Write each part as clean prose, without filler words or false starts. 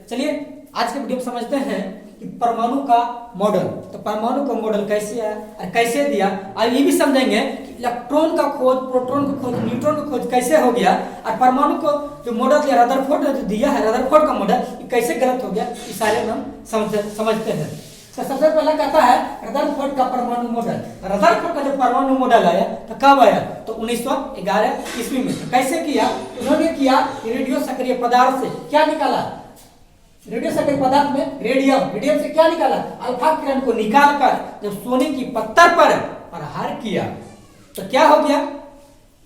चलिए आज के वीडियो में समझते हैं कि परमाणु का मॉडल। तो परमाणु का मॉडल कैसे है और कैसे दिया, और ये भी समझेंगे कि इलेक्ट्रॉन का खोज, प्रोटॉन का खोज, न्यूट्रॉन का खोज कैसे हो गया, और परमाणु को जो मॉडल दिया रदरफोर्ड ने जो दिया है, रदरफोर्ड का मॉडल ये कैसे गलत हो गया, ये सारे हम समझते हैं। तो सबसे पहला कहता है रदरफोर्ड का परमाणु मॉडल। रदरफोर्ड का जो परमाणु मॉडल आया तो कब आया, तो 1911 ईस्वी में। तो कैसे किया, उन्होंने किया रेडियो सक्रिय पदार्थ से क्या निकाला, रेडियो सक्रिय पदार्थ में रेडियम से क्या निकाला, अल्फा किरण को निकालकर जब सोने की पत्थर पर प्रहार किया तो क्या हो गया,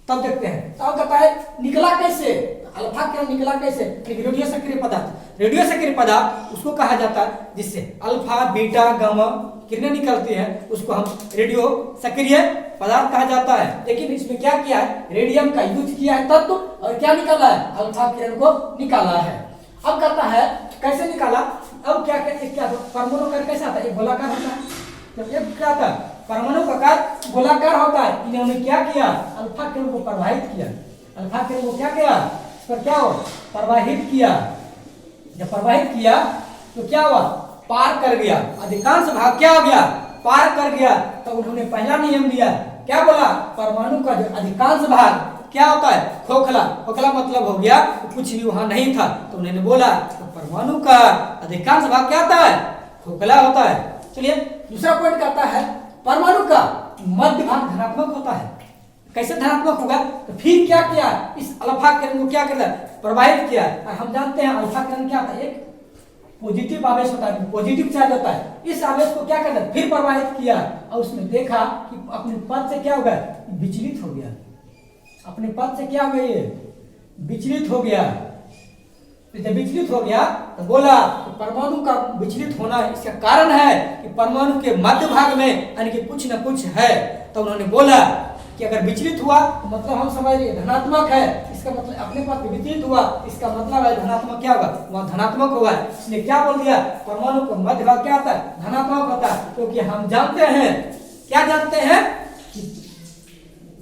तब देखते हैं। तब कहता है निकला कैसे, अल्फा किरण निकला कैसे, रेडियो सक्रिय पदार्थ। रेडियो सक्रिय पदार्थ उसको कहा जाता है जिससे अल्फा बीटा गामा किरणें निकलती हैं, उसको हम रेडियो सक्रिय पदार्थ कहा जाता है। लेकिन इसमें क्या किया है, रेडियम का यूज किया है तत्व और क्या निकाला है, अल्फा किरण को निकाला है। अब कहता है कैसे निकाला, अब क्या कहते हैं, क्या परमाणु का कैसा आता है, एक गोलाकार होता है। जब ये क्या था, परमाणु का आकार गोलाकार होता है। इन्होंने क्या किया, अल्फा किरण को प्रवाहित किया, अल्फा किरण को क्या किया, इस पर क्या हो, प्रवाहित किया। जब प्रवाहित किया तो क्या हुआ, पार कर गया, अधिकांश भाग क्या हो गया, पार कर गया। तो उन्होंने पहला नियम दिया, क्या बोला, परमाणु का जो अधिकांश भाग क्या होता है, खोखला। खोखला मतलब हो गया कुछ भी वहां नहीं था। तो उन्होंने बोला तो परमाणु का अधिकांश भाग क्या होता है, खोखला होता है। चलिए दूसरा पॉइंट कहता है परमाणु का मध्य भाग धनात्मक होता है। कैसे धनात्मक होगा, तो फिर क्या किया, इस अल्फा किरण को क्या करता है, प्रवाहित किया। और हम जानते हैं अल्फा किरण क्या होता है, एक पॉजिटिव आवेश होता है, पॉजिटिव चार्ज होता है। इस आवेश को क्या करता है, फिर प्रवाहित किया और उसने देखा कि अपने पद से क्या हो गया, विचलित हो गया, अपने पद से क्या हो गया, ये विचलित हो गया। तो जब विचलित हो गया तो बोला कि परमाणु का विचलित होना इसका कारण है कि परमाणु के मध्य भाग में यानी कि कुछ न कुछ है। तो उन्होंने बोला कि अगर विचलित हुआ तो मतलब हम समझ रहे धनात्मक है, इसका मतलब अपने पद पे विचलित हुआ, इसका मतलब है धनात्मक क्या होगा, वह धनात्मक होगा। इसने क्या बोल दिया, परमाणु का मध्य भाग क्या होता है, धनात्मक होता है। क्योंकि हम जानते हैं, क्या जानते हैं,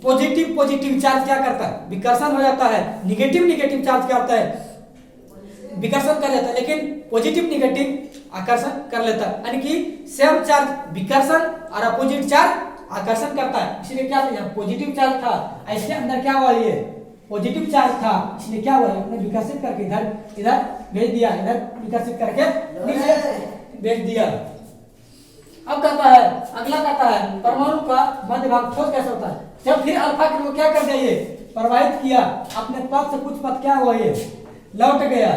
पॉजिटिव चार्ज क्या करता है, विकर्षण हो जाता है। निगेटिव चार्ज क्या होता है, विकर्षण कर जाता है। लेकिन पॉजिटिव आकर्षण कर लेता है, यानी कि सेम चार्ज विकर्षण और अपोजिट चार्ज आकर्षण करता है। इसलिए क्या था, पॉजिटिव चार्ज था, इसके अंदर क्या हुआ, ये पॉजिटिव चार्ज था, इसलिए क्या हुआ, अपने विकसित करके इधर भेज दिया, इधर विकसित करके नीचे भेज दिया। अब कहता है, अगला कहता है परमाणु का मध्य भाग खोज कैसे होता है। जब फिर अल्फा किरण को क्या कर दिया, ये प्रवाहित किया, अपने पद से कुछ पद क्या हुआ, ये लौट गया।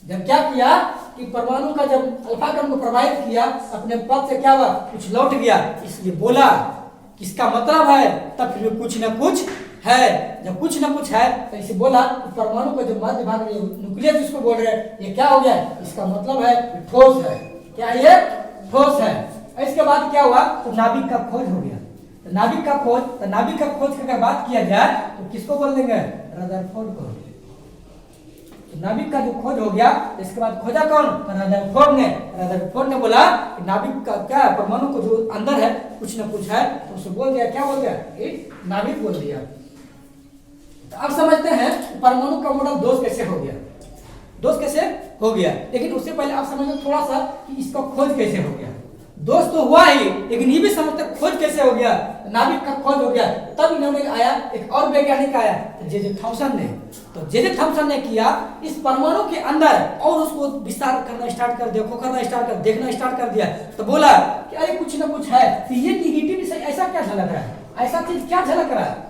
जब क्या किया कि परमाणु का जब अल्फा किरण को प्रवाहित किया, अपने पद से क्या हुआ, कुछ लौट गया। इसलिए बोला किसका मतलब है, तब फिर कुछ न कुछ है। जब कुछ न कुछ है तो इसे बोला परमाणु का जो मध्य भाग न्यूक्लियस जिसको बोल रहे हैं, ये क्या हो गया, इसका मतलब है ठोस है। क्या ये ठोस है। इसके बाद क्या हुआ, तो नाभिक का खोज हो गया। तो नाभिक का खोज, तो नाभिक का खोज की अगर बात किया जाए तो किसको बोल देंगे, रदरफोर्ड को। तो नाभिक का जो खोज हो गया, इसके बाद खोजा कौन, रदरफोर्ड ने बोला कि नाभिक का क्या है, परमाणु को जो अंदर है कुछ न कुछ है, तो उसे बोल दिया, क्या बोल दिया, एक नाभिक बोल दिया। तो अब समझते हैं परमाणु का मॉडल दोष कैसे हो गया, दोष कैसे हो गया। लेकिन उससे पहले आप समझो थोड़ा सा कि इसका खोज कैसे हो गया। दोष तो हुआ ही, लेकिन ये भी समझते खोज कैसे हो गया, नाभिक का खोज हो गया। तब इन्होंने आया, एक और वैज्ञानिक आया, जे थॉमसन ने। तो जे थॉमसन ने किया इस परमाणु के अंदर और उसको विस्तार करना स्टार्ट कर दिया, खोखरना स्टार्ट कर, देखना स्टार्ट कर दिया। तो बोला कि अरे कुछ ना कुछ है, तो ये निगेटिव ऐसा क्या झलक रहा है, ऐसा चीज क्या झलक रहा है।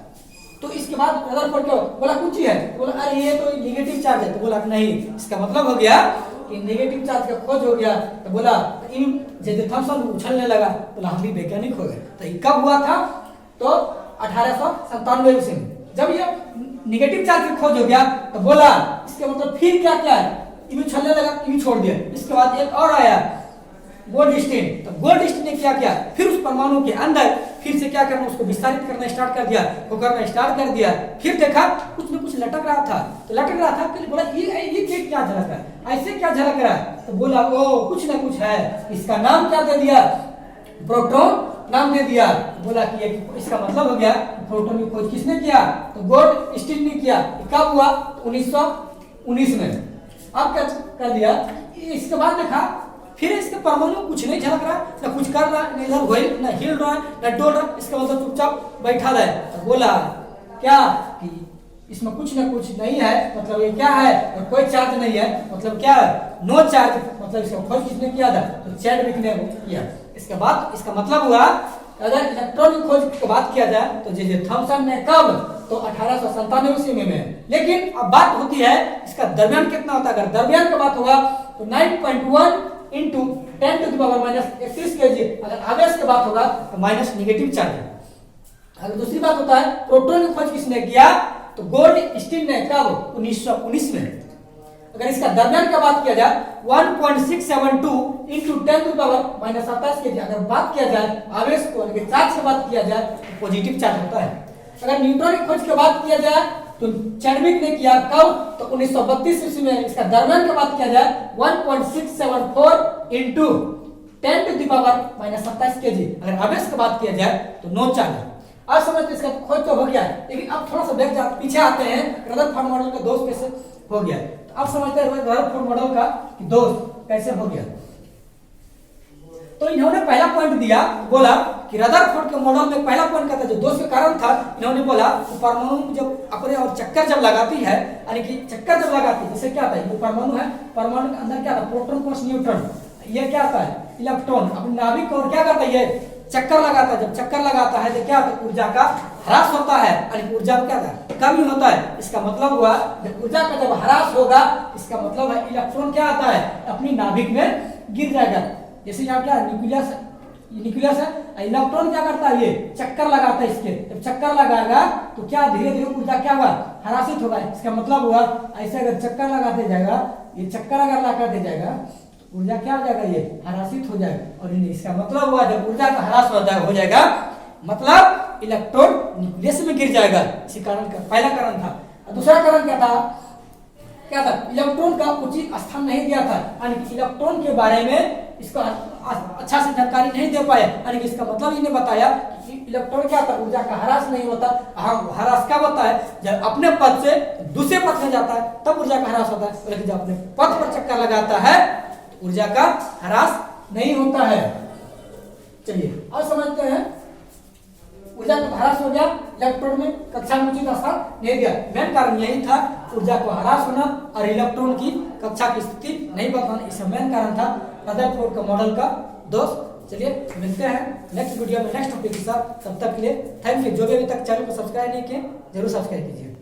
तो इसके बाद रदरफोर्ड क्या बोला, कुछ ही है, बोला अरे ये तो निगेटिव चार्ज है। तो बोला नहीं, इसका मतलब हो गया कि नेगेटिव चार्ज का खोज हो गया। तो बोला इन जे थॉमसन उछलने लगा, बोला हम भी वैज्ञानिक हो गए। तो ये कब हुआ था, तो 1897 ईस्वी में जब ये नेगेटिव चार्ज की खोज हो गया। तो बोला इसके मतलब फिर क्या क्या है, इन उछलने लगा, इन छोड़ दिया। इसके बाद एक और आया गोल्डस्टीन। तो गोल्डस्टीन ने क्या किया, फिर उस परमाणु के अंदर फिर से क्या करना, उसको विस्तारित करना स्टार्ट कर दिया, वो करना स्टार्ट कर दिया। फिर देखा कुछ न कुछ लटक रहा था, तो लटक रहा था, फिर बोला ये चीज क्या झलक रहा है, ऐसे क्या झलक रहा है। तो बोला ओ कुछ न कुछ है, इसका नाम क्या दे दिया, प्रोटॉन नाम दे दिया। बोला कि इसका मतलब हो गया प्रोटॉन की खोज किसने किया, तो गोल्डस्टीन ने किया। कब हुआ, 1919 में। अब क्या कर दिया, इसके बाद देखा फिर इसके परमाणु कुछ नहीं झलक रहा, ना कुछ कर रहा, ना इधर व्हील, ना हिल रहा, ना डोल रहा, इसका मतलब चुपचाप बैठा रहे। तो बोला क्या कि इसमें कुछ ना कुछ नहीं है, मतलब ये क्या है, और कोई चार्ज नहीं है, मतलब क्या है, नो चार्ज, मतलब इसका खोज किसने किया था, तो चैडविक ने किया। इसके बाद इसका मतलब हुआ अगर इलेक्ट्रॉन की खोज की बात किया जाए तो जे थॉमसन ने कब, तो 1897 ईस्वी में। लेकिन अब बात होती है इसका द्रव्यमान कितना होता है। अगर द्रव्यमान की बात होगा तो 9.1 into 10 to the power -31 kg। अगर आवेश की बात होगा तो माइनस निगेटिव चार्ज। अगर दूसरी बात होता है प्रोटॉन की खोज किसने किया, तो गोल्ड स्टीन ने कब, 1919 में। अगर इसका द्रव्यमान की बात किया जाए 1.672 into 10 to the power -27 kg। अगर बात किया जाए आवेश को चार्ज की बात किया जाए तो पॉजिटिव चार्ज होता है। अगर न्यूट्रॉन की खोज की बात किया जाए तो चैडविक ने किया कब, तो 1932 ईस्वी में। इसका द्रव्यमान की बात किया जाए 1.674 into 10 to the power -27 kg। अगर आवेश की बात किया जाए तो नो चार्ज। आज समझते इसका खोज तो हो गया है, लेकिन अब थोड़ा सा बैक पीछे आते हैं रदरफोर्ड मॉडल का दोष कैसे हो गया। तो अब समझते हैं रदरफोर्ड मॉडल का दोष कैसे हो गया। तो इन्होंने पहला पॉइंट दिया, बोला कि रदरफोर्ड के मॉडल में पहला पॉइंट क्या था, जो दोष का कारण था, इन्होंने बोला कि परमाणु जब अपने और चक्कर जब लगाती है, यानी कि चक्कर जब लगाती है, जैसे क्या था, ये परमाणु है, परमाणु के अंदर क्या था, प्रोटॉन प्लस न्यूट्रॉन, ये क्या था, इलेक्ट्रॉन अपने नाभिक और क्या करता है, ये चक्कर लगाता है। जब चक्कर लगाता है तो क्या होता है, ऊर्जा का ह्रास होता है, यानी ऊर्जा में क्या था, कमी होता है। इसका मतलब हुआ जब ऊर्जा का जब ह्रास होगा, इसका मतलब है इलेक्ट्रॉन क्या आता है, अपनी नाभिक में गिर जाएगा। जैसे यहाँ क्या न्यूक्लियस है, इलेक्ट्रॉन क्या करता है, ये चक्कर लगाता है। इसके जब चक्कर लगाएगा तो क्या धीरे धीरे ऊर्जा क्या हुआ, ह्रासित होगा। इसका मतलब हुआ ऐसे अगर चक्कर लगाते जाएगा, ये चक्कर अगर लगाते जाएगा ऊर्जा क्या हो जाएगा, ये ह्रासित हो जाएगा। और इसका मतलब हुआ जब ऊर्जा का ह्रास हो जाएगा मतलब इलेक्ट्रॉन न्यूक्लियस में गिर जाएगा। इसी कारण का पहला कारण था। और दूसरा कारण क्या था, इलेक्ट्रॉन का उचित स्थान नहीं दिया था, यानी कि इलेक्ट्रॉन के बारे में इसका अच्छा से जानकारी नहीं दे पाए। यानी कि इसका मतलब इन्हें बताया कि इलेक्ट्रॉन क्या था, ऊर्जा का ह्रास नहीं होता। ह्रास क्या होता है, जब अपने पथ से दूसरे पथ में जाता है तब ऊर्जा का ह्रास होता है। लेकिन जब अपने पथ पर चक्कर लगाता है ऊर्जा का ह्रास नहीं होता है। चलिए अब समझते हैं, ऊर्जा का ह्रास हो गया, इलेक्ट्रॉन में कक्षा में उचित स्थान नहीं दिया। मेन कारण यही था, ऊर्जा को ह्रास होना और इलेक्ट्रॉन की कक्षा की स्थिति नहीं बदलना। इसका मेन कारण था रदरफोर्ड का मॉडल का दोष। चलिए मिलते हैं नेक्स्ट वीडियो में नेक्स्ट टॉपिक के साथ। तब तक के लिए थैंक यू। जो भी अभी तक चैनल को सब्सक्राइब नहीं किए जरूर सब्सक्राइब कीजिए।